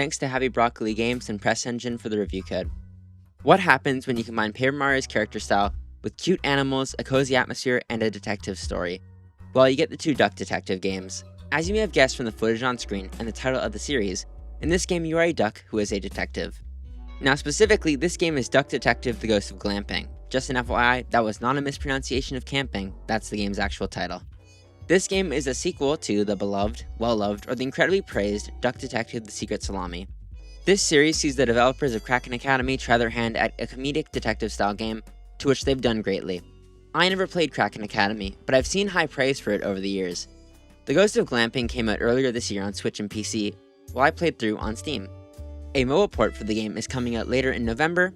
thanks to Happy Broccoli Games and Press Engine for the review code. What happens when you combine Paper Mario's character style with cute animals, a cozy atmosphere, and a detective story? Well, you get the two Duck Detective games. As you may have guessed from the footage on screen and the title of the series, in this game you are a duck who is a detective. Now specifically, this game is Duck Detective: The Ghost of Glamping. Just an FYI, that was not a mispronunciation of camping, that's the game's actual title. This game is a sequel to the beloved, well-loved, or the incredibly praised Duck Detective: The Secret Salami. This series sees the developers of Kraken Academy try their hand at a comedic detective-style game, to which they've done greatly. I never played Kraken Academy, but I've seen high praise for it over the years. The Ghost of Glamping came out earlier this year on Switch and PC, while I played through on Steam. A mobile port for the game is coming out later in November.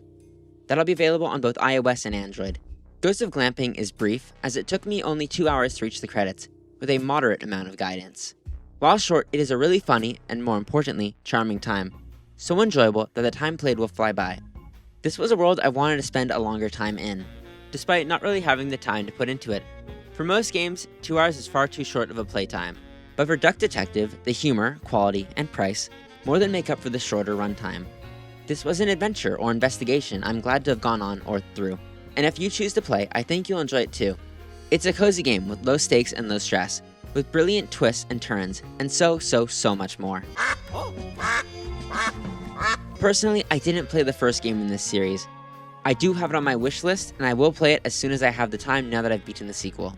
That'll be available on both iOS and Android. Ghost of Glamping is brief, as it took me only 2 hours to reach the credits, with a moderate amount of guidance. While short, it is a really funny, and more importantly, charming time. So enjoyable that the time played will fly by. This was a world I wanted to spend a longer time in, despite not really having the time to put into it. For most games, 2 hours is far too short of a playtime. But for Duck Detective, the humor, quality, and price more than make up for the shorter runtime. This was an adventure or investigation I'm glad to have gone on or through. And if you choose to play, I think you'll enjoy it too. It's a cozy game with low stakes and low stress, with brilliant twists and turns, and so much more. Personally, I didn't play the first game in this series. I do have it on my wish list, and I will play it as soon as I have the time now that I've beaten the sequel.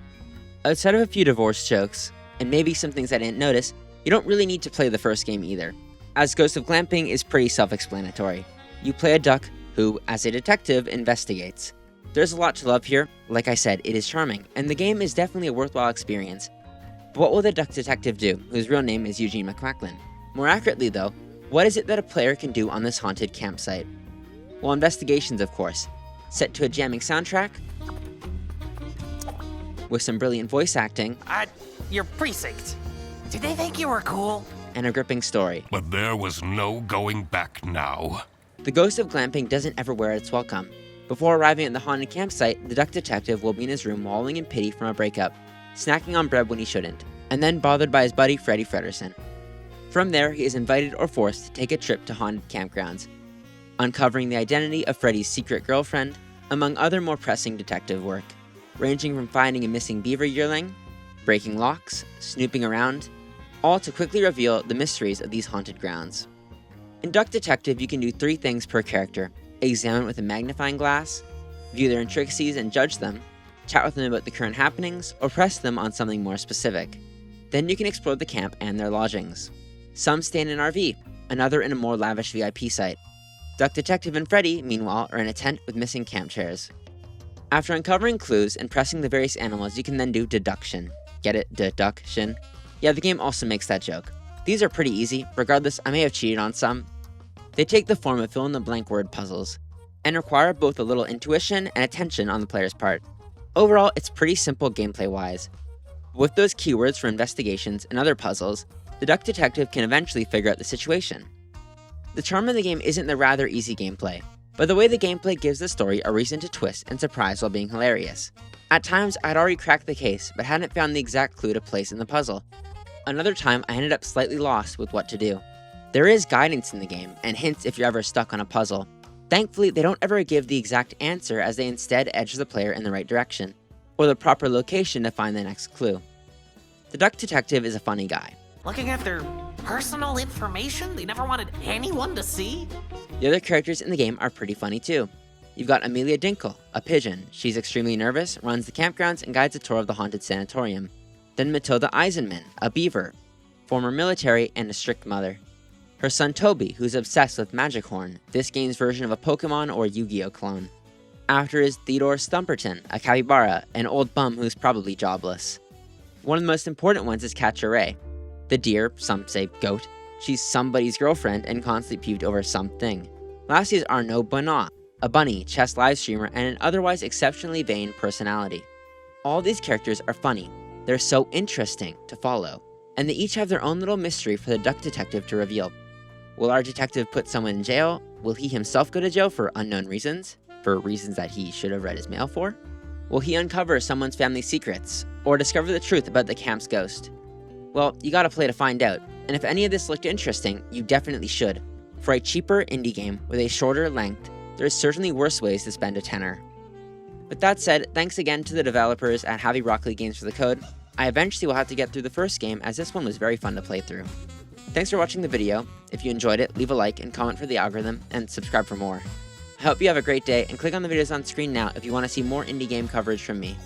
Outside of a few divorce jokes, and maybe some things I didn't notice, you don't really need to play the first game either, as Ghost of Glamping is pretty self-explanatory. You play a duck who, as a detective, investigates. There's a lot to love here. Like I said, it is charming, and the game is definitely a worthwhile experience. But what will the Duck Detective do, whose real name is Eugene McQuacklin? More accurately though, what is it that a player can do on this haunted campsite? Well, investigations of course, set to a jamming soundtrack, with some brilliant voice acting, Your precinct. Did they think you were cool? and a gripping story. But there was no going back now. The Ghost of Glamping doesn't ever wear its welcome. Before arriving at the haunted campsite, the Duck Detective will be in his room wallowing in pity from a breakup, snacking on bread when he shouldn't, and then bothered by his buddy Freddy Fredersen. From there, he is invited or forced to take a trip to haunted campgrounds, uncovering the identity of Freddy's secret girlfriend, among other more pressing detective work, ranging from finding a missing beaver yearling, breaking locks, snooping around, all to quickly reveal the mysteries of these haunted grounds. In Duck Detective, you can do 3 things per character: examine with a magnifying glass, view their intricacies and judge them, chat with them about the current happenings, or press them on something more specific. Then you can explore the camp and their lodgings. Some stay in an RV, another in a more lavish VIP site. Duck Detective and Freddy, meanwhile, are in a tent with missing camp chairs. After uncovering clues and pressing the various animals, you can then do deduction. Get it? Deduction? Yeah, the game also makes that joke. These are pretty easy. Regardless, I may have cheated on some. They take the form of fill-in-the-blank word puzzles, and require both a little intuition and attention on the player's part. Overall, it's pretty simple gameplay-wise. With those keywords for investigations and other puzzles, the Duck Detective can eventually figure out the situation. The charm of the game isn't the rather easy gameplay, but the way the gameplay gives the story a reason to twist and surprise while being hilarious. At times, I'd already cracked the case, but hadn't found the exact clue to place in the puzzle. Another time, I ended up slightly lost with what to do. There is guidance in the game, and hints if you're ever stuck on a puzzle. Thankfully, they don't ever give the exact answer, as they instead edge the player in the right direction, or the proper location to find the next clue. The Duck Detective is a funny guy. Looking at their personal information they never wanted anyone to see? The other characters in the game are pretty funny too. You've got Amelia Dinkle, a pigeon. She's extremely nervous, runs the campgrounds, and guides a tour of the haunted sanatorium. Then Matilda Eisenman, a beaver, former military and a strict mother. Her son Toby, who's obsessed with Magic Horn, this game's version of a Pokemon or Yu-Gi-Oh clone. After is Theodore Stumperton, a capybara, an old bum who's probably jobless. One of the most important ones is Cacciare, the deer, some say goat. She's somebody's girlfriend and constantly peeved over something. Last is Arnaud Bonnat, a bunny, chess live streamer, and an otherwise exceptionally vain personality. All these characters are funny. They're so interesting to follow, and they each have their own little mystery for the Duck Detective to reveal. Will our detective put someone in jail? Will he himself go to jail for unknown reasons? For reasons that he should have read his mail for? Will he uncover someone's family secrets? Or discover the truth about the camp's ghost? Well, you gotta play to find out, and if any of this looked interesting, you definitely should. For a cheaper indie game with a shorter length, there are certainly worse ways to spend a tenner. With that said, thanks again to the developers at Happy Broccoli Games for the code. I eventually will have to get through the first game, as this one was very fun to play through. Thanks for watching the video. If you enjoyed it, leave a like and comment for the algorithm, and subscribe for more. I hope you have a great day, and click on the videos on screen now if you want to see more indie game coverage from me.